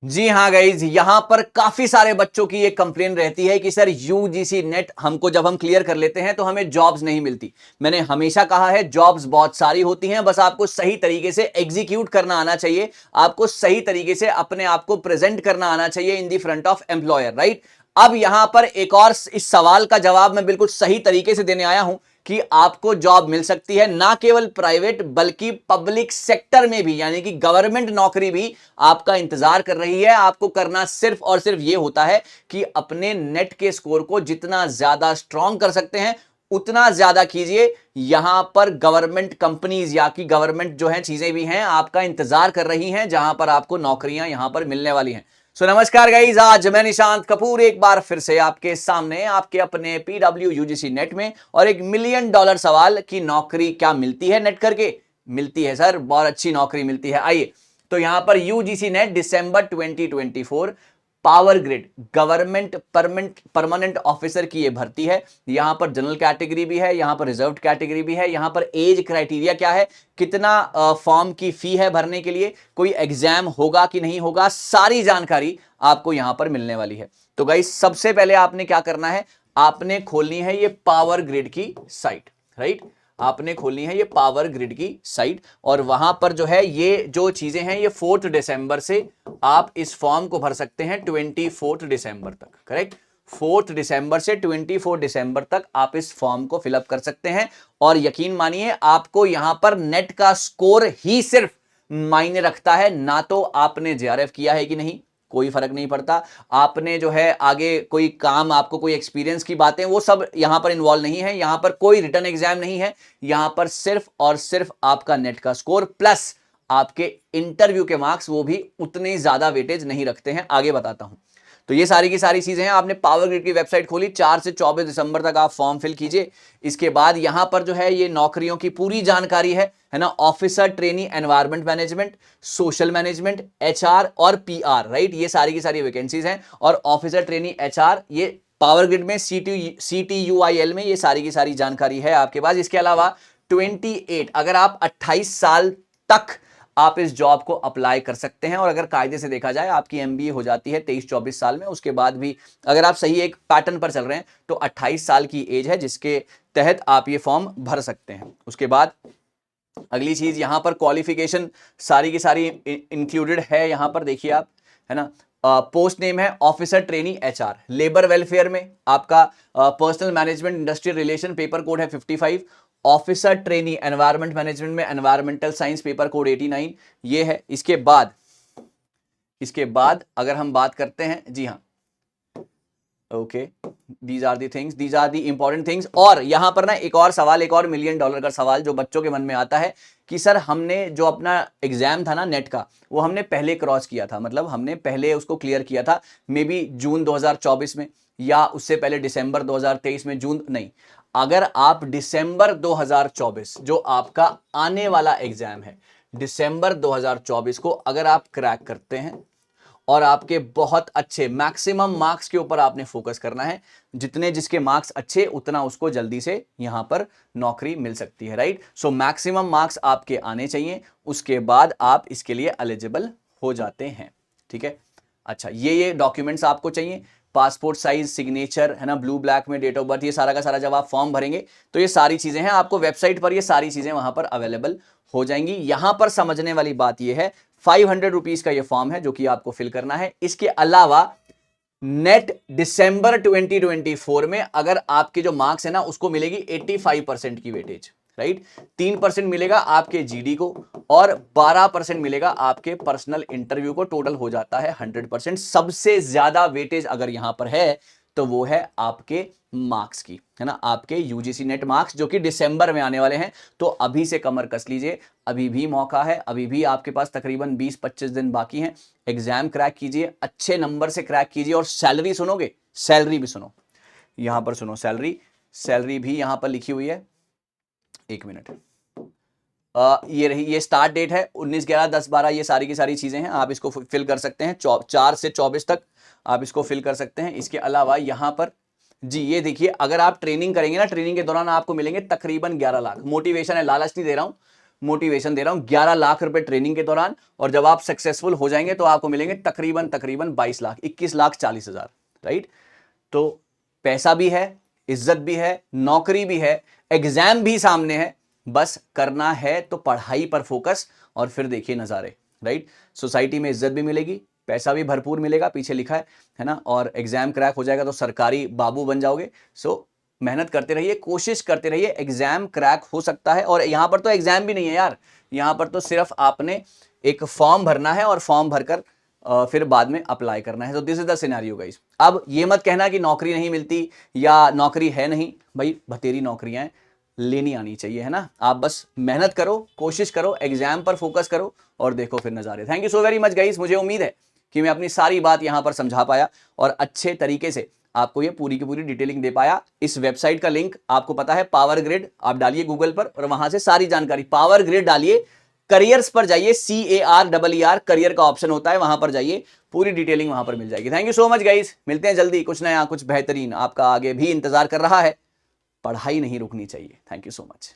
जी हाँ गाइज, यहां पर काफी सारे बच्चों की ये कंप्लेन रहती है कि सर यूजीसी नेट हमको जब हम क्लियर कर लेते हैं तो हमें जॉब्स नहीं मिलती। मैंने हमेशा कहा है जॉब्स बहुत सारी होती हैं, बस आपको सही तरीके से एग्जीक्यूट करना आना चाहिए, आपको सही तरीके से अपने आप को प्रेजेंट करना आना चाहिए in the front of employer, right. अब यहां पर एक और इस सवाल का जवाब मैं बिल्कुल सही तरीके से देने आया हूं कि आपको जॉब मिल सकती है, ना केवल प्राइवेट बल्कि पब्लिक सेक्टर में भी, यानी कि गवर्नमेंट नौकरी भी आपका इंतजार कर रही है। आपको करना सिर्फ और सिर्फ यह होता है कि अपने नेट के स्कोर को जितना ज्यादा स्ट्रांग कर सकते हैं उतना ज्यादा कीजिए। यहां पर गवर्नमेंट कंपनीज या कि गवर्नमेंट जो है चीजें भी हैं आपका इंतजार कर रही हैं, जहां पर आपको नौकरियां यहां पर मिलने वाली हैं। सो नमस्कार गाइज, आज मैं निशांत कपूर एक बार फिर से आपके सामने आपके अपने पीडब्ल्यू यूजीसी नेट में, और एक मिलियन डॉलर सवाल की नौकरी क्या मिलती है नेट करके? मिलती है सर, बहुत अच्छी नौकरी मिलती है। आइए, तो यहां पर यूजीसी नेट दिसंबर 2024 power grid government permanent officer की यह भर्ती है। यहां पर जनरल कैटेगरी भी है, यहां पर रिजर्व्ड कैटेगरी भी है। यहां पर एज क्राइटेरिया क्या है, कितना फॉर्म की फी है भरने के लिए, कोई एग्जाम होगा कि नहीं होगा, सारी जानकारी आपको यहां पर मिलने वाली है। तो गाइस, सबसे पहले आपने क्या करना है, आपने खोलनी है ये पावर ग्रिड की साइट, राइट। आपने खोलनी है ये पावर ग्रिड की साइट, और वहां पर जो है ये जो चीजें हैं ये 4 दिसंबर से आप इस फॉर्म को भर सकते हैं 24 दिसंबर तक, करेक्ट। 4 दिसंबर से 24 दिसंबर तक आप इस फॉर्म को फिलअप कर सकते हैं। और यकीन मानिए, आपको यहां पर नेट का स्कोर ही सिर्फ मायने रखता है, ना तो आपने जेआरएफ किया है कि नहीं, कोई फर्क नहीं पड़ता। आपने जो है आगे कोई काम, आपको कोई एक्सपीरियंस की बातें, वो सब यहां पर इन्वॉल्व नहीं है। यहां पर कोई रिटर्न एग्जाम नहीं है, यहां पर सिर्फ और सिर्फ आपका नेट का स्कोर प्लस आपके इंटरव्यू के मार्क्स, वो भी उतने ज्यादा वेटेज नहीं रखते हैं। आगे बताता हूं। तो ये सारी की सारी चीजें हैं। आपने पावर ग्रिड की वेबसाइट खोली, 4 से 24 दिसंबर तक आप फॉर्म फिल कीजिए। इसके बाद यहां पर जो है ये नौकरियों की पूरी जानकारी है ना। Officer trainee environment management, social management, HR और पीआर, राइट। ये सारी की सारी वैकेंसीज हैं। और ऑफिसर ट्रेनी एचआर ये पावर ग्रिड में CTUIL में ये सारी की सारी जानकारी है आपके पास। इसके अलावा 28, अगर आप 28 साल तक आप इस जॉब को अप्लाई कर सकते हैं, और अगर कायदे से देखा जाए आपकी एमबीए हो जाती है 23-24 साल में। उसके बाद भी अगर आप सही एक पैटर्न पर चल रहे हैं तो 28 साल की एज है जिसके तहत आप ये फॉर्म भर सकते हैं। उसके बाद अगली चीज, यहां पर क्वालिफिकेशन सारी की सारी इंक्लूडेड है। यहां पर देखिए आप, है ना। पोस्ट नेम है officer trainee HR. Labour welfare में आपका personal management industrial relation, paper code है 55। ऑफिसर ट्रेनी एनवायरमेंट मैनेजमेंट में एनवायरमेंटल साइंस, पेपर कोड 89 ये है। इसके बाद अगर हम बात करते हैं, जी हाँ, okay, these are the things, these are the important things. और यहां पर ना एक और सवाल, एक और मिलियन डॉलर का सवाल जो बच्चों के मन में आता है कि सर हमने जो अपना एग्जाम था ना नेट का, वो हमने पहले क्रॉस किया था, मतलब हमने पहले उसको क्लियर किया था, मे बी जून 2024 में, या उससे पहले दिसंबर 2023 में। जून नहीं, अगर आप दिसंबर 2024 जो आपका आने वाला एग्जाम है, दिसंबर 2024 को अगर आप क्रैक करते हैं, और आपके बहुत अच्छे मैक्सिमम मार्क्स के ऊपर आपने फोकस करना है, जितने जिसके मार्क्स अच्छे उतना उसको जल्दी से यहां पर नौकरी मिल सकती है, राइट। सो मैक्सिमम मार्क्स आपके आने चाहिए, उसके बाद आप इसके लिए एलिजिबल हो जाते हैं, ठीक है। अच्छा, ये डॉक्यूमेंट्स आपको चाहिए, पासपोर्ट साइज, सिग्नेचर, है ना, ब्लू ब्लैक में डेट ऑफ बर्थ, ये सारा का सारा जब आप फॉर्म भरेंगे तो ये सारी चीजें हैं आपको वेबसाइट पर, ये सारी चीजें वहां पर अवेलेबल हो जाएंगी। यहां पर समझने वाली बात यह है, 500 रुपीज का ये फॉर्म है जो कि आपको फिल करना है। इसके अलावा नेट दिसंबर 2024 में अगर आपके जो मार्क्स है ना उसको मिलेगी 85% की वेटेज, राइट। 3% मिलेगा आपके जीडी को, और 12% मिलेगा आपके पर्सनल इंटरव्यू को। टोटल हो जाता है 100%। सबसे ज्यादा वेटेज अगर यहां पर है तो वो है आपके मार्क्स की, है ना, आपके यूजीसी नेट मार्क्स जो कि दिसंबर में आने वाले हैं। तो अभी से कमर कस लीजिए, अभी भी मौका है, अभी भी आपके पास तकरीबन 20-25 दिन बाकी हैं। एग्जाम क्रैक कीजिए, अच्छे नंबर से क्रैक कीजिए। और सैलरी सुनोगे, सैलरी भी सुनो, यहां पर सुनो, सैलरी, सैलरी भी यहां पर लिखी हुई है, एक मिनट। ये रही, ये स्टार्ट डेट है 19, 11, 10, 12, ये सारी की सारी चीजें हैं, आप इसको फिल कर सकते हैं। 4 से 24 तक आप इसको फिल कर सकते हैं। इसके अलावा यहां पर जी ये देखिए, अगर आप ट्रेनिंग करेंगे ना, ट्रेनिंग के दौरान आपको मिलेंगे तकरीबन 11 लाख। मोटिवेशन है, लालच नहीं दे रहा हूं, मोटिवेशन दे रहा हूं, 11 लाख रुपए ट्रेनिंग के दौरान, और जब आप सक्सेसफुल हो जाएंगे तो आपको मिलेंगे तकरीबन 22 लाख, 21,40,000, राइट। तो पैसा भी है, इज्जत भी है, नौकरी भी है, एग्जाम भी सामने है, बस करना है तो पढ़ाई पर फोकस, और फिर देखिए नजारे, राइट। सोसाइटी में इज्जत भी मिलेगी, पैसा भी भरपूर मिलेगा, पीछे लिखा है ना, और एग्जाम क्रैक हो जाएगा तो सरकारी बाबू बन जाओगे। सो मेहनत करते रहिए, कोशिश करते रहिए, एग्जाम क्रैक हो सकता है। और यहां पर तो एग्जाम भी नहीं है यार, यहां पर तो सिर्फ आपने एक फॉर्म भरना है और फॉर्म भरकर फिर बाद में अप्लाई करना है। तो this is the scenario guys. अब ये मत कहना कि नौकरी नहीं मिलती या नौकरी है नहीं, भाई बतेरी नौकरियां लेनी आनी चाहिए, है ना। आप बस मेहनत करो, कोशिश करो, एग्जाम पर फोकस करो, और देखो फिर नजारे। Thank you so very much guys. मुझे उम्मीद है कि मैं अपनी सारी बात यहां पर समझा पाया और अच्छे तरीके से आपको ये पूरी की पूरी डिटेलिंग दे पाया। इस वेबसाइट का लिंक आपको पता है, पावर ग्रिड, आप डालिए गूगल पर और वहां से सारी जानकारी, पावर ग्रिड डालिए, करियर्स पर जाइए, CARER करियर का ऑप्शन होता है, वहां पर जाइए, पूरी डिटेलिंग वहां पर मिल जाएगी। Thank you so much guys, मिलते हैं जल्दी, कुछ नया कुछ बेहतरीन आपका आगे भी इंतजार कर रहा है। पढ़ाई नहीं रुकनी चाहिए। Thank you so much.